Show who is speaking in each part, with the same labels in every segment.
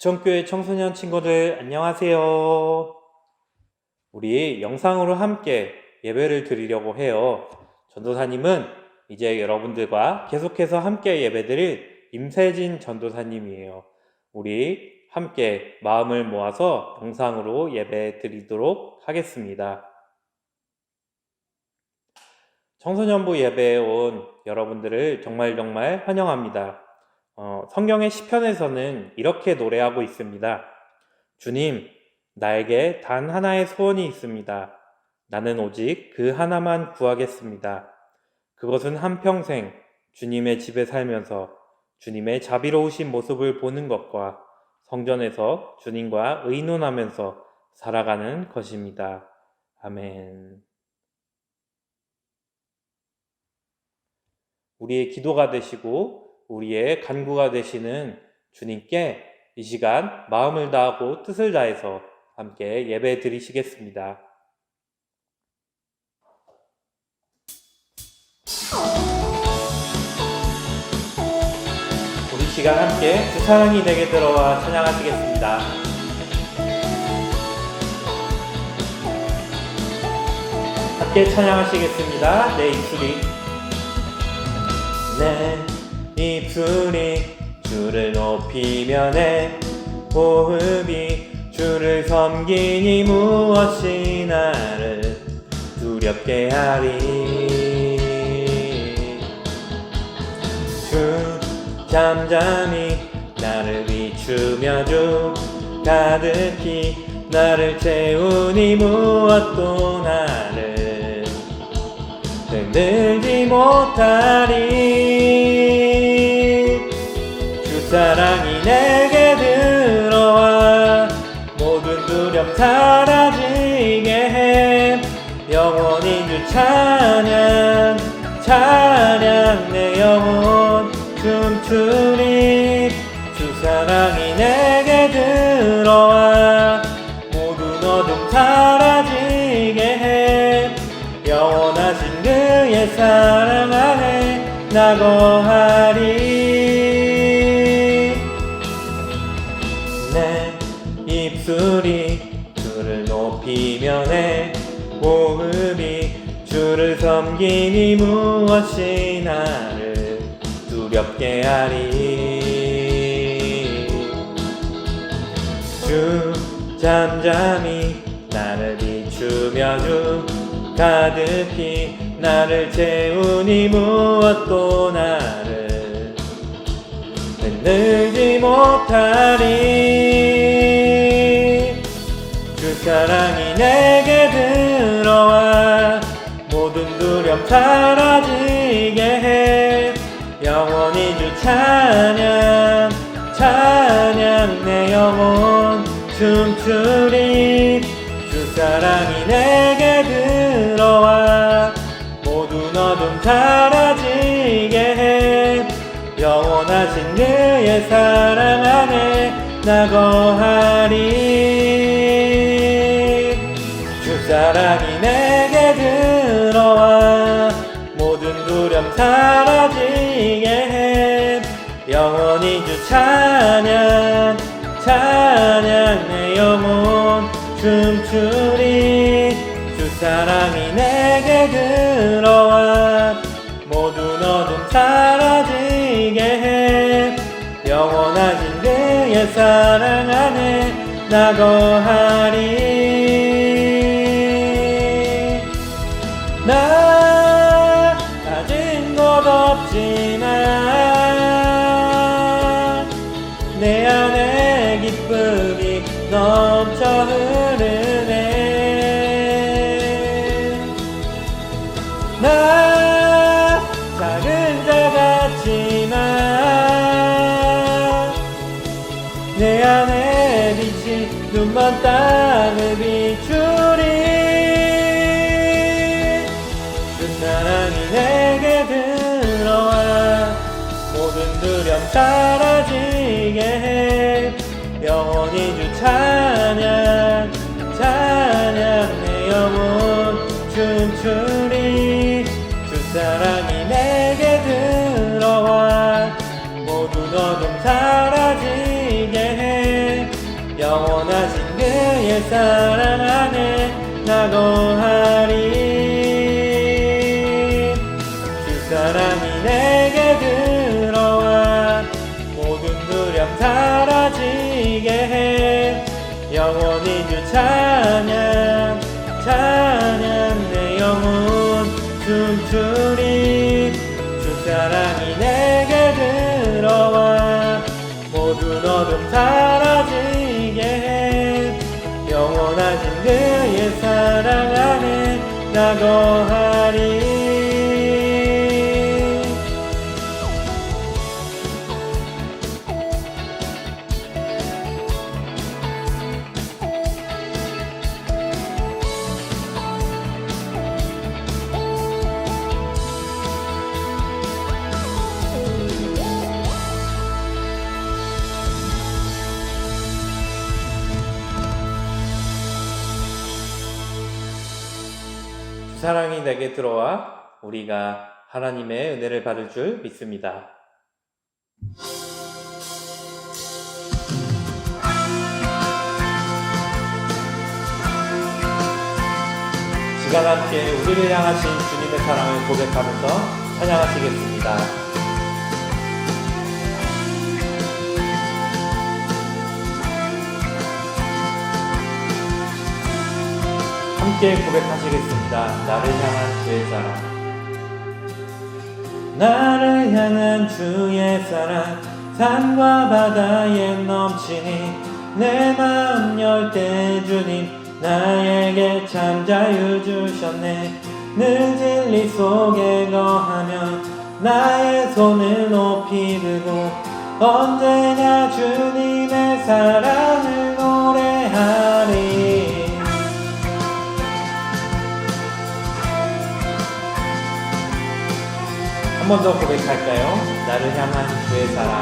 Speaker 1: 부천교회 청소년 친구들 안녕하세요. 우리 영상으로 함께 예배를 드리려고 해요. 전도사님은 이제 여러분들과 계속해서 함께 예배드릴 임세진 전도사님이에요. 우리 함께 마음을 모아서 영상으로 예배 드리도록 하겠습니다. 청소년부 예배에 온 여러분들을 정말 환영합니다. 성경의 시편에서는 이렇게 노래하고 있습니다. 주님, 나에게 단 하나의 소원이 있습니다. 나는 오직 그 하나만 구하겠습니다. 그것은 한평생 주님의 집에 살면서 주님의 자비로우신 모습을 보는 것과 성전에서 주님과 의논하면서 살아가는 것입니다. 아멘. 우리의 기도가 되시고 우리의 간구가 되시는 주님께 이 시간 마음을 다하고 뜻을 다해서 함께 예배 드리시겠습니다. 우리 시간 함께 주 사랑이 내게 들어와 찬양하시겠습니다. 함께 찬양하시겠습니다. 내 입술이 주를 높이며 내 호흡이 주를 섬기니 무엇이 나를 두렵게 하리. 주 잠잠히 나를 비추며 주 가득히 나를 채우니 무엇도 나를 흔들지 못하리. 주 사랑이 내게 들어와 모든 두려움 사라지게 해. 영원히 주 찬양 내 영혼 춤추리. 주 사랑이 내게 들어와 모든 어둠 사라지게 해. 영원하신 그의 사랑 안에 나 거하리. 내 입술이 주를 높이며 내 호흡이 주를 섬기니 무엇이 나를 두렵게 하리. 주 잠잠히 나를 비추며 주 가득히 나를 채우니 무엇도 나를 흔들지 못하리. 주 사랑이 내게 들어와 모든 두려움 사라지게 해. 영원히 주 찬양 내 영혼 춤추리. 주 사랑이 내게 들어와 모든 어둠 사라지게 해. 영원하신 그의 사랑 안에 나 거하리. 주 사랑이 내게 들어와 모든 두려움 사라지게 해. 영원히 주 찬양 내 영혼 춤추리. 주 사랑이 내게 들어와 모든 어둠 사라지게 해. 영원하신 그의 사랑 안에 나 거하리. 나 가진 것 없지만 내 안에 기쁨이 넘쳐 흐르네. 나 작은 자 같지만 내 안에 빛이 눈먼 땅을 비추리. 주 사랑이 내게 들어와 모든 두려움 사라지게 해. 영원히 주 찬양 내 영혼 춤추리. 주 사랑이 내게 들어와 모든 어둠 사라지게 해. 영원하신 그의 사랑 안에 나고 하리. 주 사랑이 내게 들어와 모든 두려움 사라지게 해. 영원히 주 찬양 찬양 내 영혼 춤추리. 주 사랑이 내게 들어와 모든 어둠 사라지게 해. 영원하신 그의 사랑 안에 나고 하리. 사랑이 내게 들어와 우리가 하나님의 은혜를 받을 줄 믿습니다. 시간 함께 우리를 향하신 주님의 사랑을 고백하면서 찬양하시겠습니다. 함께 고백하시겠습니다. 나를 향한 주의 사랑. 나를 향한 주의 사랑 산과 바다에 넘치니 내 마음 열 때 주님 나에게 참 자유 주셨네. 늘 진리 속에 거하며 나의 손을 높이 들고 언제나 주님의 사랑을 노래하리. 한 번 더 고백할까요? 나를 향한 주의 사랑.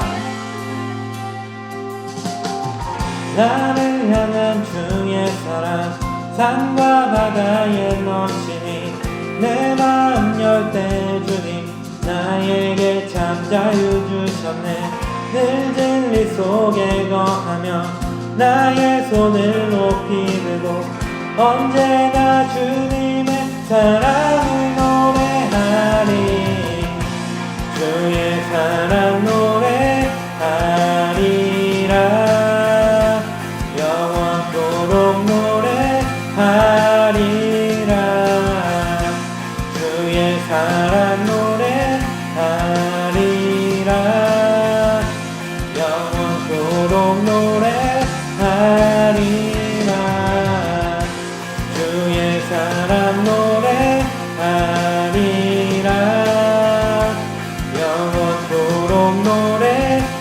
Speaker 1: 나를 향한 주의 사랑 산과 바다에 넘치니 내 마음 열 때 주님 나에게 참 자유 주셨네. 늘 진리 속에 거하며 나의 손을 높이 들고 언제나 주님의 사랑을 노래하리. 주의 사랑 노래하리라. 영원토록 노래하리라. 주의 사랑 노래하리라. 영원토록 노래하리라. 주의 사랑 노래하리라. 영원토록 노래하리라.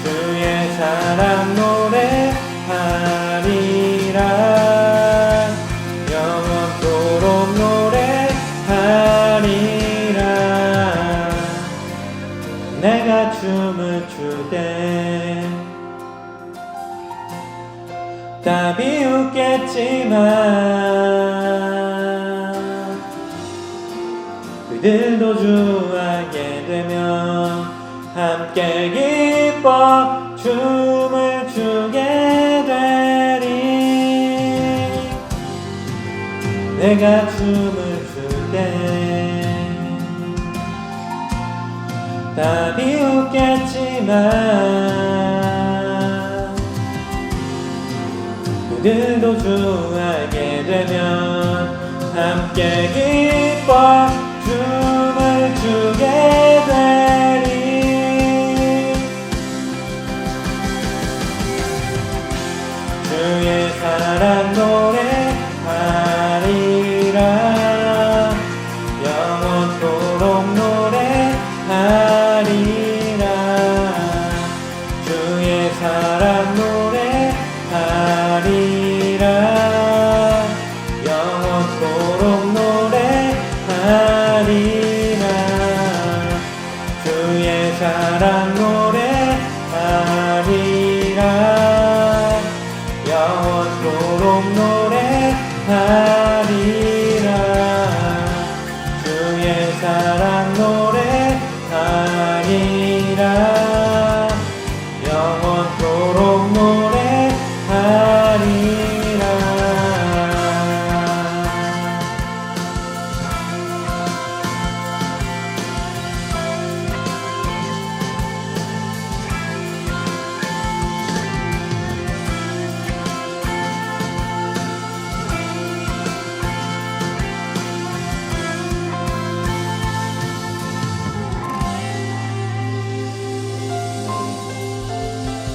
Speaker 1: 주의 사랑 노래하리라. 영원토록 노래하리라. 내가 춤을 출 때 다 비웃겠지만 그들도 주 알게 되면 함께 기뻐 춤을 추게 되리. 내가 춤을 출 때 다 비웃겠지만 그들도 주 알게 되면 함께 기뻐 춤을 추게 되리. 주의 사랑 노래하리라. 영원토록 노래하리라. 주의 사랑 노래하리라. 영원토록 노래하리라. 주의 사랑 노래하리라. 영원토록 노래하리라. 주의 사랑 노래하리라. 영원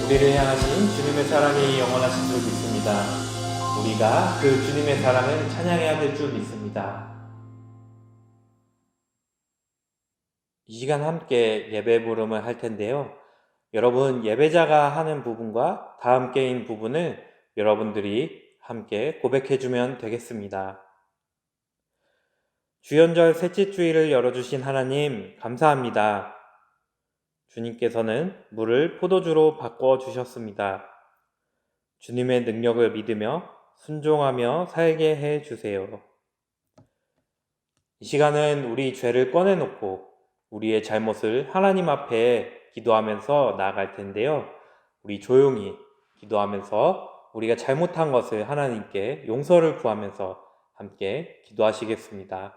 Speaker 1: 우리를 향하신 주님의 사랑이 영원하신 줄 믿습니다. 우리가 그 주님의 사랑을 찬양해야 될 줄 믿습니다. 이 시간 함께 예배 부름을 할 텐데요. 여러분 예배자가 하는 부분과 다 함께인 부분을 여러분들이 함께 고백해주면 되겠습니다. 주연절 셋째 주일을 열어주신 하나님 감사합니다. 주님께서는 물을 포도주로 바꿔주셨습니다. 주님의 능력을 믿으며 순종하며 살게 해주세요. 이 시간은 우리 죄를 꺼내놓고 우리의 잘못을 하나님 앞에 기도하면서 나아갈 텐데요. 우리 조용히 기도하면서 우리가 잘못한 것을 하나님께 용서를 구하면서 함께 기도하시겠습니다.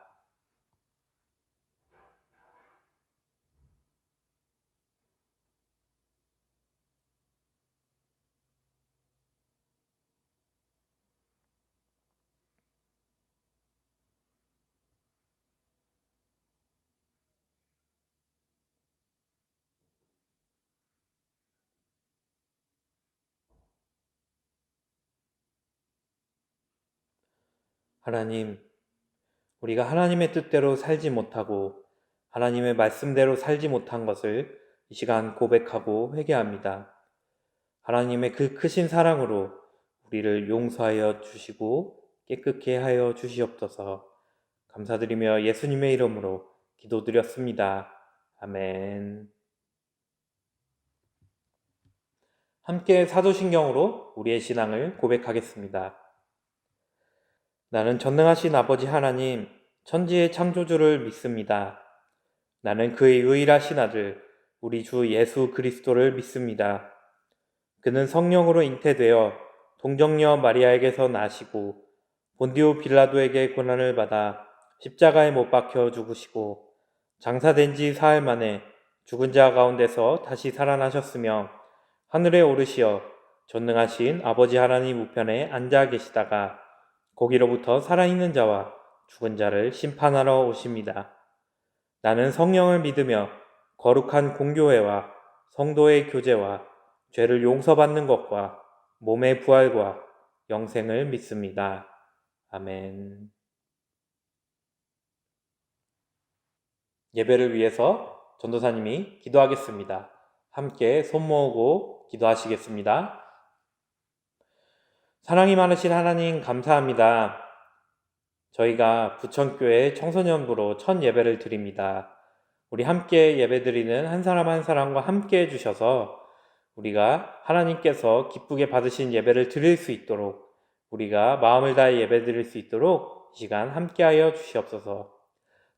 Speaker 1: 하나님, 우리가 하나님의 뜻대로 살지 못하고 하나님의 말씀대로 살지 못한 것을 이 시간 고백하고 회개합니다. 하나님의 그 크신 사랑으로 우리를 용서하여 주시고 깨끗게 하여 주시옵소서. 감사드리며 예수님의 이름으로 기도드렸습니다. 아멘. 함께 사도신경으로 우리의 신앙을 고백하겠습니다. 나는 전능하신 아버지 하나님, 천지의 창조주를 믿습니다. 나는 그의 유일하신 아들, 우리 주 예수 그리스도를 믿습니다. 그는 성령으로 잉태되어 동정녀 마리아에게서 나시고 본디오 빌라도에게 고난을 받아 십자가에 못 박혀 죽으시고 장사된 지 사흘 만에 죽은 자 가운데서 다시 살아나셨으며 하늘에 오르시어 전능하신 아버지 하나님 우편에 앉아 계시다가 거기로부터 살아있는 자와 죽은 자를 심판하러 오십니다. 나는 성령을 믿으며 거룩한 공교회와 성도의 교제와 죄를 용서받는 것과 몸의 부활과 영생을 믿습니다. 아멘. 예배를 위해서 전도사님이 기도하겠습니다. 함께 손 모으고 기도하시겠습니다. 사랑이 많으신 하나님 감사합니다. 저희가 부천교회 청소년부로 첫 예배를 드립니다. 우리 함께 예배드리는 한 사람 한 사람과 함께 해주셔서 우리가 하나님께서 기쁘게 받으신 예배를 드릴 수 있도록 우리가 마음을 다해 예배드릴 수 있도록 이 시간 함께하여 주시옵소서.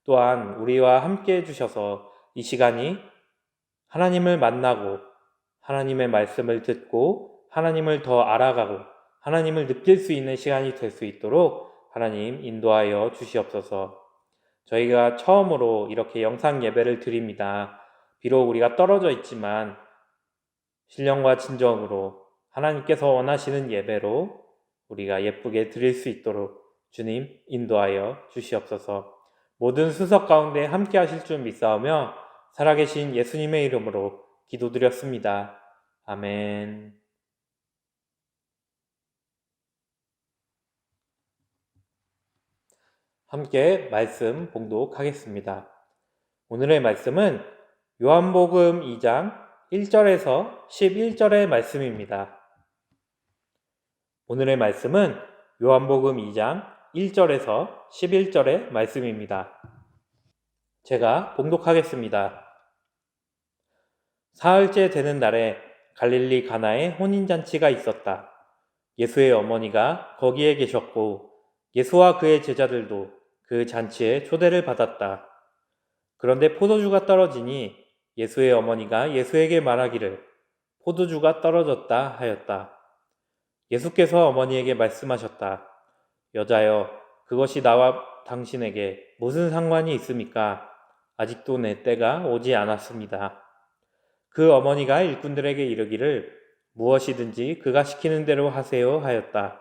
Speaker 1: 또한 우리와 함께 해주셔서 이 시간이 하나님을 만나고 하나님의 말씀을 듣고 하나님을 더 알아가고 하나님을 느낄 수 있는 시간이 될 수 있도록 하나님 인도하여 주시옵소서. 저희가 처음으로 이렇게 영상 예배를 드립니다. 비록 우리가 떨어져 있지만 신령과 진정으로 하나님께서 원하시는 예배로 우리가 예쁘게 드릴 수 있도록 주님 인도하여 주시옵소서. 모든 수석 가운데 함께 하실 줄 믿사오며 살아계신 예수님의 이름으로 기도드렸습니다. 아멘. 함께 말씀 봉독하겠습니다. 오늘의 말씀은 요한복음 2장 1절에서 11절의 말씀입니다. 오늘의 말씀은 요한복음 2장 1절에서 11절의 말씀입니다. 제가 봉독하겠습니다. 사흘째 되는 날에 갈릴리 가나에 혼인잔치가 있었다. 예수의 어머니가 거기에 계셨고 예수와 그의 제자들도 그 잔치에 초대를 받았다. 그런데 포도주가 떨어지니 예수의 어머니가 예수에게 말하기를 포도주가 떨어졌다 하였다. 예수께서 어머니에게 말씀하셨다. 여자여, 그것이 나와 당신에게 무슨 상관이 있습니까? 아직도 내 때가 오지 않았습니다. 그 어머니가 일꾼들에게 이르기를 무엇이든지 그가 시키는 대로 하세요 하였다.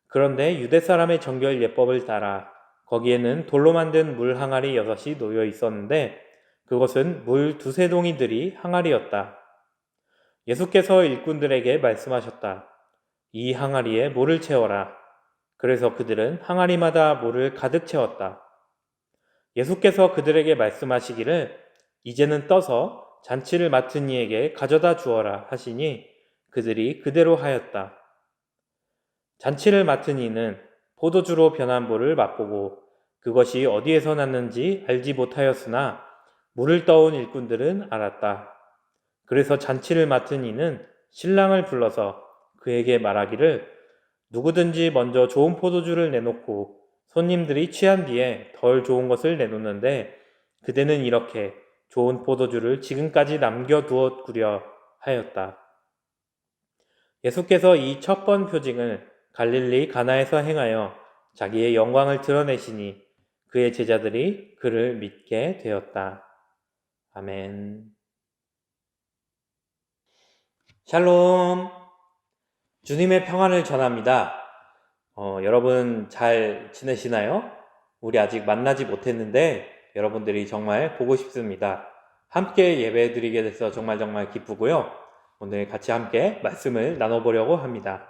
Speaker 1: 그런데 유대 사람의 정결 예법을 따라 거기에는 돌로 만든 물 항아리 6이 놓여 있었는데 그것은 물 2-3 동이들이 항아리였다. 예수께서 일꾼들에게 말씀하셨다. 이 항아리에 물을 채워라. 그래서 그들은 항아리마다 물을 가득 채웠다. 예수께서 그들에게 말씀하시기를 이제는 떠서 잔치를 맡은 이에게 가져다 주어라 하시니 그들이 그대로 하였다. 잔치를 맡은 이는 포도주로 변한 물을 맛보고 그것이 어디에서 났는지 알지 못하였으나 물을 떠온 일꾼들은 알았다. 그래서 잔치를 맡은 이는 신랑을 불러서 그에게 말하기를 누구든지 먼저 좋은 포도주를 내놓고 손님들이 취한 뒤에 덜 좋은 것을 내놓는데 그대는 이렇게 좋은 포도주를 지금까지 남겨두었구려 하였다. 예수께서 이 첫 번 표징을 갈릴리 가나에서 행하여 자기의 영광을 드러내시니 그의 제자들이 그를 믿게 되었다. 아멘. 샬롬. 주님의 평안을 전합니다. 여러분 잘 지내시나요? 우리 아직 만나지 못했는데 여러분들이 정말 보고 싶습니다. 함께 예배 드리게 돼서 정말 기쁘고요. 오늘 같이 함께 말씀을 나눠보려고 합니다.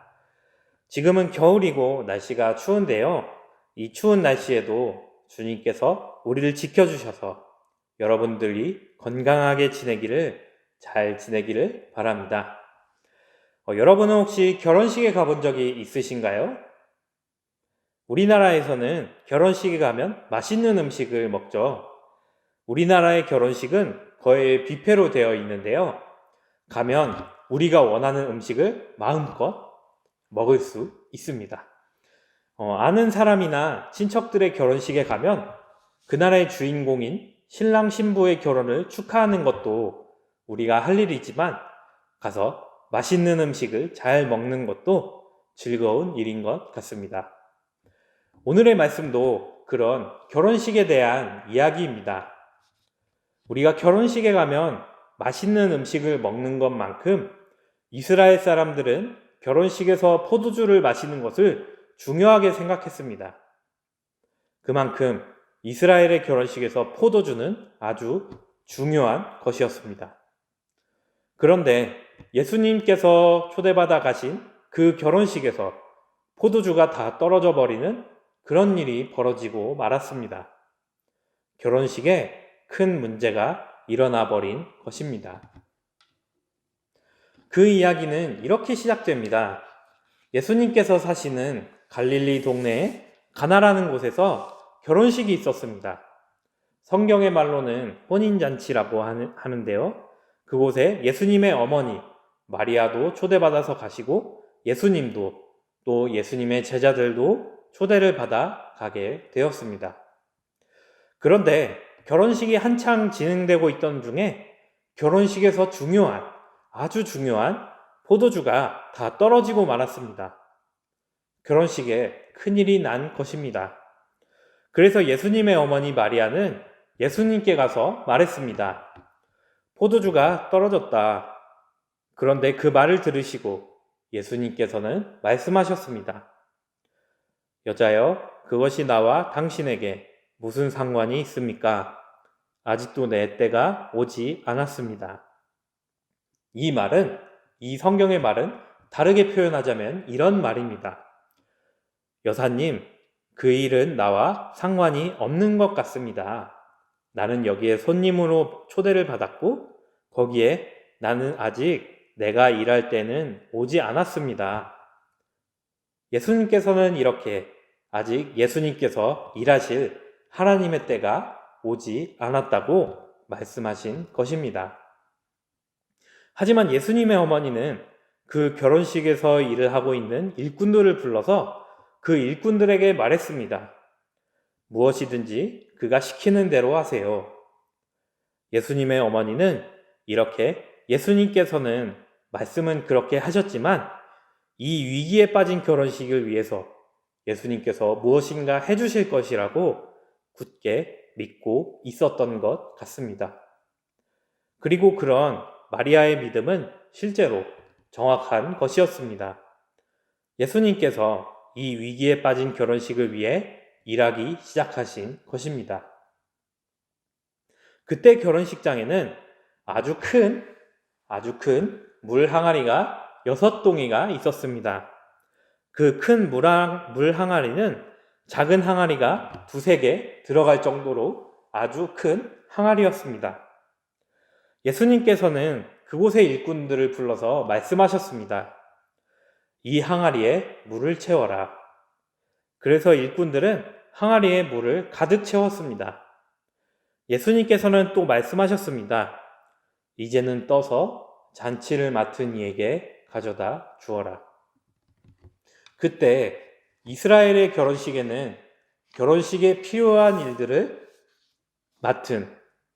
Speaker 1: 지금은 겨울이고 날씨가 추운데요. 이 추운 날씨에도 주님께서 우리를 지켜주셔서 여러분들이 건강하게 잘 지내기를 바랍니다. 여러분은 혹시 결혼식에 가본 적이 있으신가요? 우리나라에서는 결혼식에 가면 맛있는 음식을 먹죠. 우리나라의 결혼식은 거의 뷔페로 되어 있는데요. 가면 우리가 원하는 음식을 마음껏 먹을 수 있습니다. 아는 사람이나 친척들의 결혼식에 가면 그날의 주인공인 신랑 신부의 결혼을 축하하는 것도 우리가 할 일이지만 가서 맛있는 음식을 잘 먹는 것도 즐거운 일인 것 같습니다. 오늘의 말씀도 그런 결혼식에 대한 이야기입니다. 우리가 결혼식에 가면 맛있는 음식을 먹는 것만큼 이스라엘 사람들은 결혼식에서 포도주를 마시는 것을 중요하게 생각했습니다. 그만큼 이스라엘의 결혼식에서 포도주는 아주 중요한 것이었습니다. 그런데 예수님께서 초대받아 가신 그 결혼식에서 포도주가 다 떨어져 버리는 그런 일이 벌어지고 말았습니다. 결혼식에 큰 문제가 일어나 버린 것입니다. 그 이야기는 이렇게 시작됩니다. 예수님께서 사시는 갈릴리 동네에 가나라는 곳에서 결혼식이 있었습니다. 성경의 말로는 혼인잔치라고 하는데요. 그곳에 예수님의 어머니 마리아도 초대받아서 가시고 예수님도 또 예수님의 제자들도 초대를 받아 가게 되었습니다. 그런데 결혼식이 한창 진행되고 있던 중에 결혼식에서 아주 중요한 포도주가 다 떨어지고 말았습니다. 결혼식에 큰일이 난 것입니다. 그래서 예수님의 어머니 마리아는 예수님께 가서 말했습니다. 포도주가 떨어졌다. 그런데 그 말을 들으시고 예수님께서는 말씀하셨습니다. 여자여, 그것이 나와 당신에게 무슨 상관이 있습니까? 아직도 내 때가 오지 않았습니다. 이 성경의 말은 다르게 표현하자면 이런 말입니다. 여사님, 그 일은 나와 상관이 없는 것 같습니다. 나는 여기에 손님으로 초대를 받았고 거기에 나는 아직 내가 일할 때는 오지 않았습니다. 예수님께서는 이렇게 아직 예수님께서 일하실 하나님의 때가 오지 않았다고 말씀하신 것입니다. 하지만 예수님의 어머니는 그 결혼식에서 일을 하고 있는 일꾼들을 불러서 그 일꾼들에게 말했습니다. 무엇이든지 그가 시키는 대로 하세요. 예수님의 어머니는 이렇게 예수님께서는 말씀은 그렇게 하셨지만 이 위기에 빠진 결혼식을 위해서 예수님께서 무엇인가 해주실 것이라고 굳게 믿고 있었던 것 같습니다. 그리고 그런 마리아의 믿음은 실제로 정확한 것이었습니다. 예수님께서 이 위기에 빠진 결혼식을 위해 일하기 시작하신 것입니다. 그때 결혼식장에는 아주 큰 물 항아리가 6동이가 있었습니다. 그 큰 물 항아리는 작은 항아리가 2~3개 들어갈 정도로 아주 큰 항아리였습니다. 예수님께서는 그곳의 일꾼들을 불러서 말씀하셨습니다. 이 항아리에 물을 채워라. 그래서 일꾼들은 항아리에 물을 가득 채웠습니다. 예수님께서는 또 말씀하셨습니다. 이제는 떠서 잔치를 맡은 이에게 가져다 주어라. 그때 이스라엘의 결혼식에는 결혼식에 필요한 일들을 맡은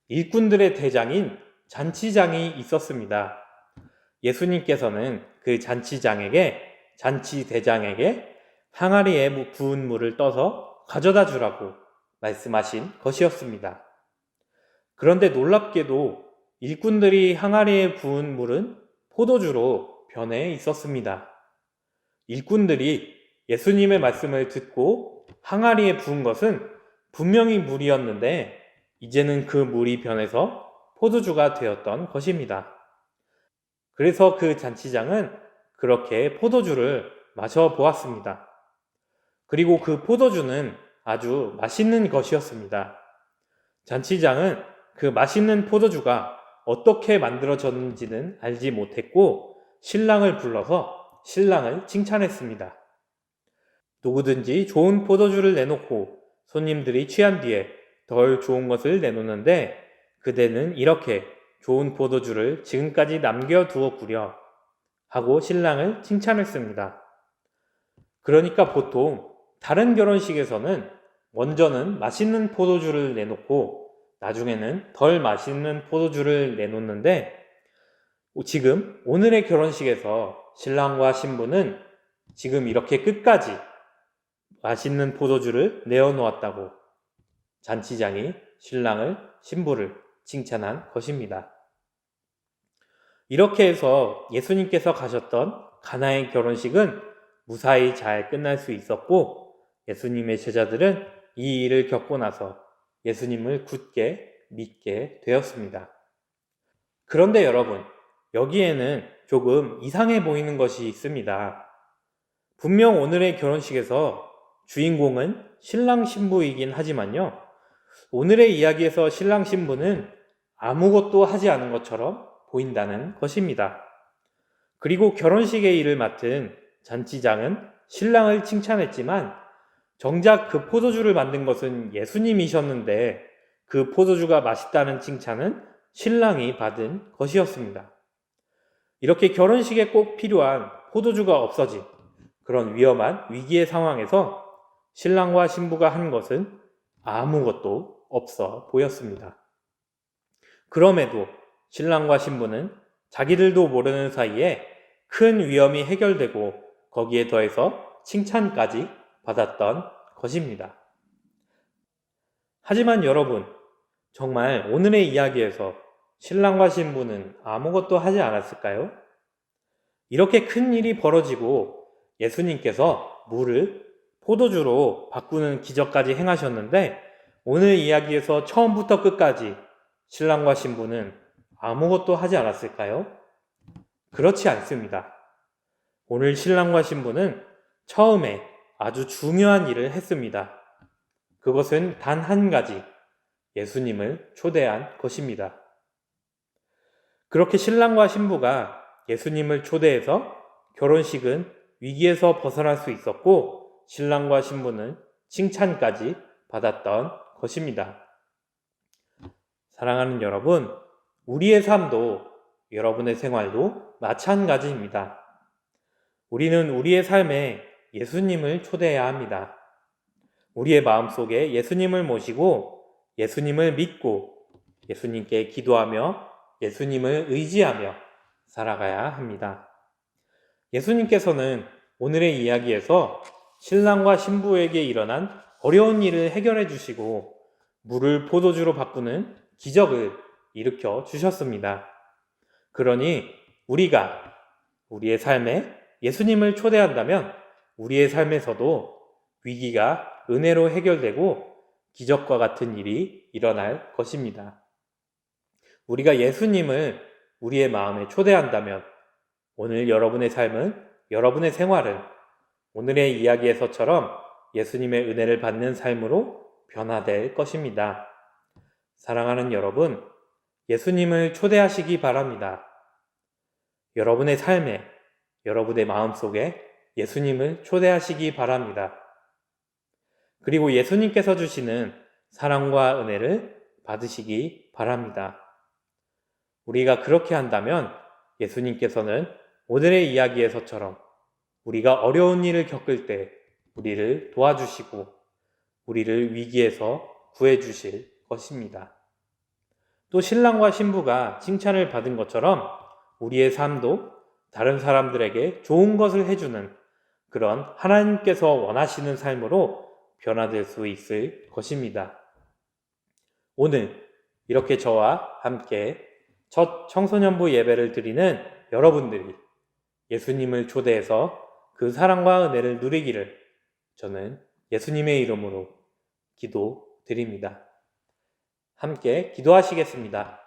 Speaker 1: 일꾼들의 대장인 잔치장이 있었습니다. 예수님께서는 그 잔치대장에게 항아리에 부은 물을 떠서 가져다 주라고 말씀하신 것이었습니다. 그런데 놀랍게도 일꾼들이 항아리에 부은 물은 포도주로 변해 있었습니다. 일꾼들이 예수님의 말씀을 듣고 항아리에 부은 것은 분명히 물이었는데 이제는 그 물이 변해서 포도주가 되었던 것입니다. 그래서 그 잔치장은 그렇게 포도주를 마셔보았습니다. 그리고 그 포도주는 아주 맛있는 것이었습니다. 잔치장은 그 맛있는 포도주가 어떻게 만들어졌는지는 알지 못했고 신랑을 불러서 신랑을 칭찬했습니다. 누구든지 좋은 포도주를 내놓고 손님들이 취한 뒤에 덜 좋은 것을 내놓는데 그대는 이렇게 좋은 포도주를 지금까지 남겨두었구려 하고 신랑을 칭찬했습니다. 그러니까 보통 다른 결혼식에서는 먼저는 맛있는 포도주를 내놓고 나중에는 덜 맛있는 포도주를 내놓는데 지금 오늘의 결혼식에서 신랑과 신부는 지금 이렇게 끝까지 맛있는 포도주를 내어놓았다고 잔치장이 신랑을 신부를 칭찬한 것입니다. 이렇게 해서 예수님께서 가셨던 가나의 결혼식은 무사히 잘 끝날 수 있었고 예수님의 제자들은 이 일을 겪고 나서 예수님을 굳게 믿게 되었습니다. 그런데 여러분, 여기에는 조금 이상해 보이는 것이 있습니다. 분명 오늘의 결혼식에서 주인공은 신랑 신부이긴 하지만요, 오늘의 이야기에서 신랑 신부는 아무것도 하지 않은 것처럼 보인다는 것입니다. 그리고 결혼식의 일을 맡은 잔치장은 신랑을 칭찬했지만 정작 그 포도주를 만든 것은 예수님이셨는데 그 포도주가 맛있다는 칭찬은 신랑이 받은 것이었습니다. 이렇게 결혼식에 꼭 필요한 포도주가 없어진 그런 위험한 위기의 상황에서 신랑과 신부가 한 것은 아무것도 없어 보였습니다. 그럼에도 신랑과 신부는 자기들도 모르는 사이에 큰 위험이 해결되고 거기에 더해서 칭찬까지 받았던 것입니다. 하지만 여러분, 정말 오늘의 이야기에서 신랑과 신부는 아무것도 하지 않았을까요? 이렇게 큰 일이 벌어지고 예수님께서 물을 포도주로 바꾸는 기적까지 행하셨는데 오늘 이야기에서 처음부터 끝까지 신랑과 신부는 아무것도 하지 않았을까요? 그렇지 않습니다. 오늘 신랑과 신부는 처음에 아주 중요한 일을 했습니다. 그것은 단 한 가지, 예수님을 초대한 것입니다. 그렇게 신랑과 신부가 예수님을 초대해서 결혼식은 위기에서 벗어날 수 있었고 신랑과 신부는 칭찬까지 받았던 것입니다. 사랑하는 여러분, 우리의 삶도 여러분의 생활도 마찬가지입니다. 우리는 우리의 삶에 예수님을 초대해야 합니다. 우리의 마음속에 예수님을 모시고 예수님을 믿고 예수님께 기도하며 예수님을 의지하며 살아가야 합니다. 예수님께서는 오늘의 이야기에서 신랑과 신부에게 일어난 어려운 일을 해결해 주시고 물을 포도주로 바꾸는 기적을 일으켜 주셨습니다. 그러니 우리가 우리의 삶에 예수님을 초대한다면 우리의 삶에서도 위기가 은혜로 해결되고 기적과 같은 일이 일어날 것입니다. 우리가 예수님을 우리의 마음에 초대한다면 오늘 여러분의 삶은, 여러분의 생활은 오늘의 이야기에서처럼 예수님의 은혜를 받는 삶으로 변화될 것입니다. 사랑하는 여러분, 예수님을 초대하시기 바랍니다. 여러분의 삶에, 여러분의 마음속에 예수님을 초대하시기 바랍니다. 그리고 예수님께서 주시는 사랑과 은혜를 받으시기 바랍니다. 우리가 그렇게 한다면 예수님께서는 오늘의 이야기에서처럼 우리가 어려운 일을 겪을 때 우리를 도와주시고 우리를 위기에서 구해주실 것입니다. 또 신랑과 신부가 칭찬을 받은 것처럼 우리의 삶도 다른 사람들에게 좋은 것을 해주는 그런 하나님께서 원하시는 삶으로 변화될 수 있을 것입니다. 오늘 이렇게 저와 함께 첫 청소년부 예배를 드리는 여러분들이 예수님을 초대해서 그 사랑과 은혜를 누리기를 저는 예수님의 이름으로 기도드립니다. 함께 기도하시겠습니다.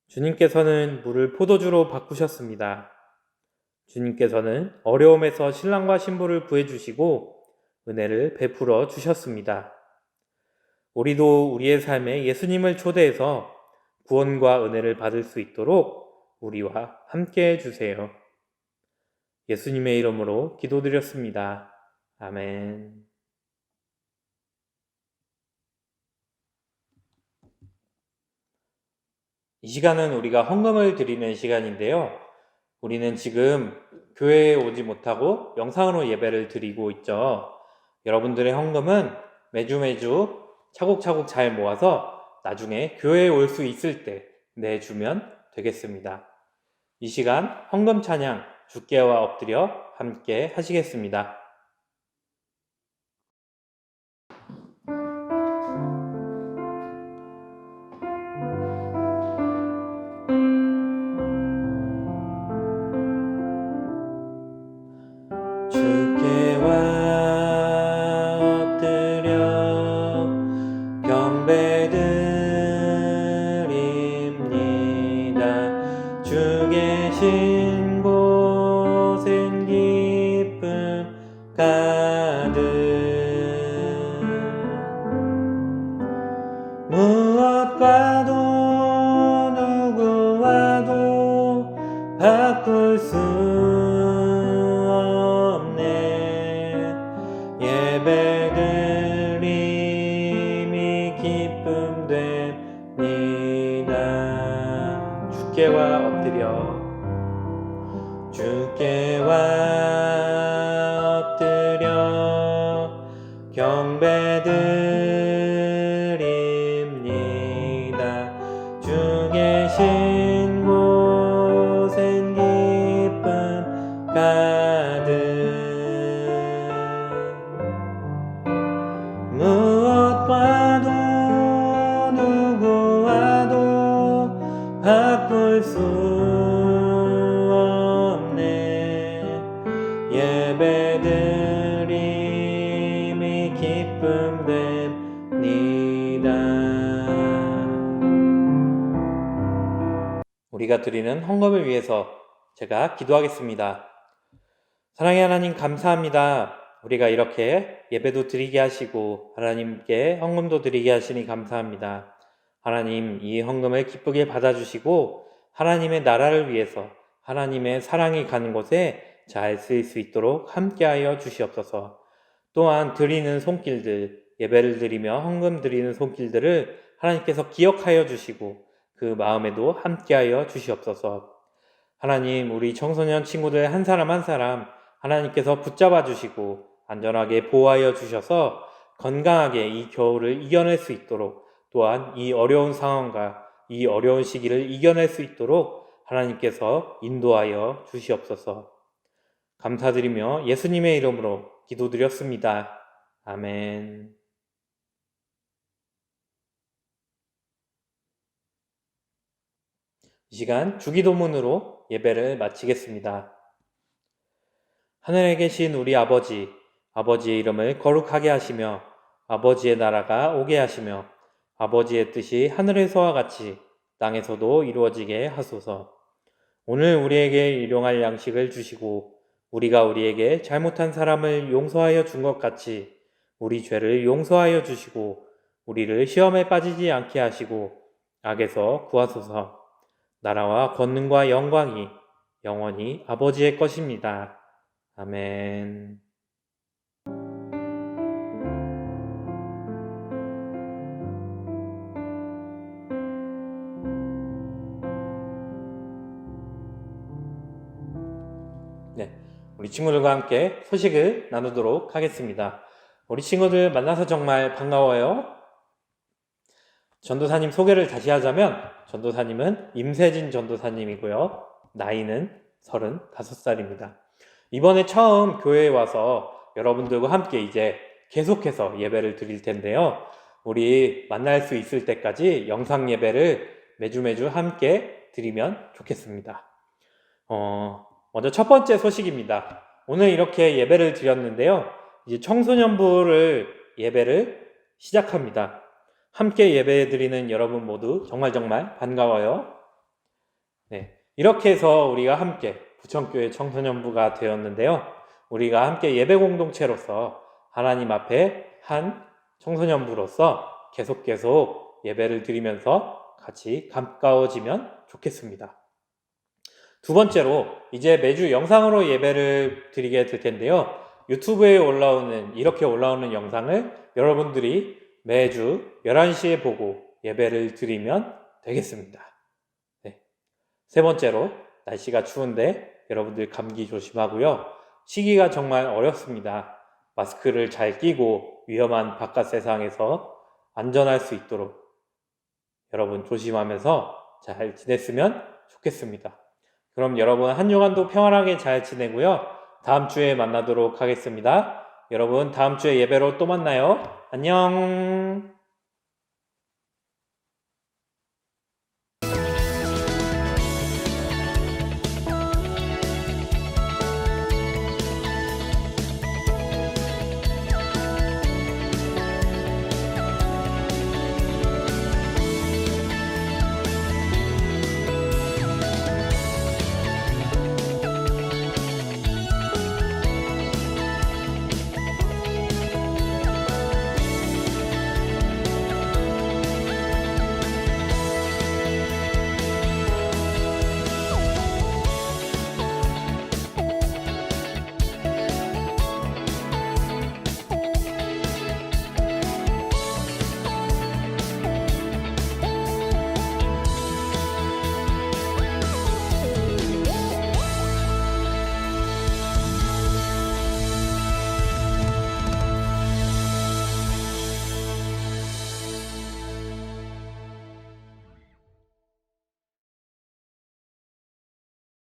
Speaker 1: 주님께서는 물을 포도주로 바꾸셨습니다. 주님께서는 어려움에서 신랑과 신부를 구해주시고 은혜를 베풀어 주셨습니다. 우리도 우리의 삶에 예수님을 초대해서 구원과 은혜를 받을 수 있도록 우리와 함께 해주세요. 예수님의 이름으로 기도드렸습니다. 아멘. 이 시간은 우리가 헌금을 드리는 시간인데요. 우리는 지금 교회에 오지 못하고 영상으로 예배를 드리고 있죠. 여러분들의 헌금은 매주 차곡차곡 잘 모아서 나중에 교회에 올 수 있을 때 내주면 되겠습니다. 이 시간 헌금 찬양 주께와 엎드려 함께 하시겠습니다. 주 계신 곳엔 기쁨 가득 무엇과도 누구와도 바꿀 수 없네 예배드림이 기쁨 됩니다. 주께와 엎드려 경배드립니다. 주 계신 곳엔 기쁨 가득 무엇과도 누구와도 바꿀 수 예배드림이 기쁨 됩니다. 우리가 드리는 헌금을 위해서 제가 기도하겠습니다. 사랑의 하나님 감사합니다. 우리가 이렇게 예배도 드리게 하시고 하나님께 헌금도 드리게 하시니 감사합니다. 하나님 이 헌금을 기쁘게 받아주시고 하나님의 나라를 위해서 하나님의 사랑이 가는 곳에 잘 쓰일 수 있도록 함께하여 주시옵소서. 또한 드리는 손길들, 예배를 드리며 헌금 드리는 손길들을 하나님께서 기억하여 주시고 그 마음에도 함께하여 주시옵소서. 하나님 우리 청소년 친구들 한 사람 한 사람 하나님께서 붙잡아 주시고 안전하게 보호하여 주셔서 건강하게 이 겨울을 이겨낼 수 있도록 또한 이 어려운 상황과 이 어려운 시기를 이겨낼 수 있도록 하나님께서 인도하여 주시옵소서. 감사드리며 예수님의 이름으로 기도드렸습니다. 아멘. 이 시간 주기도문으로 예배를 마치겠습니다. 하늘에 계신 우리 아버지, 아버지의 이름을 거룩하게 하시며 아버지의 나라가 오게 하시며 아버지의 뜻이 하늘에서와 같이 땅에서도 이루어지게 하소서. 오늘 우리에게 일용할 양식을 주시고 우리가 우리에게 잘못한 사람을 용서하여 준 것 같이 우리 죄를 용서하여 주시고 우리를 시험에 빠지지 않게 하시고 악에서 구하소서. 나라와 권능과 영광이 영원히 아버지의 것입니다. 아멘. 네, 우리 친구들과 함께 소식을 나누도록 하겠습니다. 우리 친구들 만나서 정말 반가워요. 전도사님 소개를 다시 하자면 전도사님은 임세진 전도사님이고요. 나이는 35살입니다. 이번에 처음 교회에 와서 여러분들과 함께 이제 계속해서 예배를 드릴 텐데요. 우리 만날 수 있을 때까지 영상 예배를 매주 함께 드리면 좋겠습니다. 먼저 첫 번째 소식입니다. 오늘 이렇게 예배를 드렸는데요. 이제 청소년부를 예배를 시작합니다. 함께 예배 드리는 여러분 모두 정말 반가워요. 네, 이렇게 해서 우리가 함께 부천교회 청소년부가 되었는데요. 우리가 함께 예배 공동체로서 하나님 앞에 한 청소년부로서 계속 예배를 드리면서 같이 가까워지면 좋겠습니다. 두 번째로 이제 매주 영상으로 예배를 드리게 될 텐데요. 유튜브에 이렇게 올라오는 영상을 여러분들이 매주 11시에 보고 예배를 드리면 되겠습니다. 네. 세 번째로 날씨가 추운데 여러분들 감기 조심하고요. 시기가 정말 어렵습니다. 마스크를 잘 끼고 위험한 바깥 세상에서 안전할 수 있도록 여러분 조심하면서 잘 지냈으면 좋겠습니다. 그럼 여러분 한 주간도 평안하게 잘 지내고요. 다음 주에 만나도록 하겠습니다. 여러분 다음 주에 예배로 또 만나요. 안녕.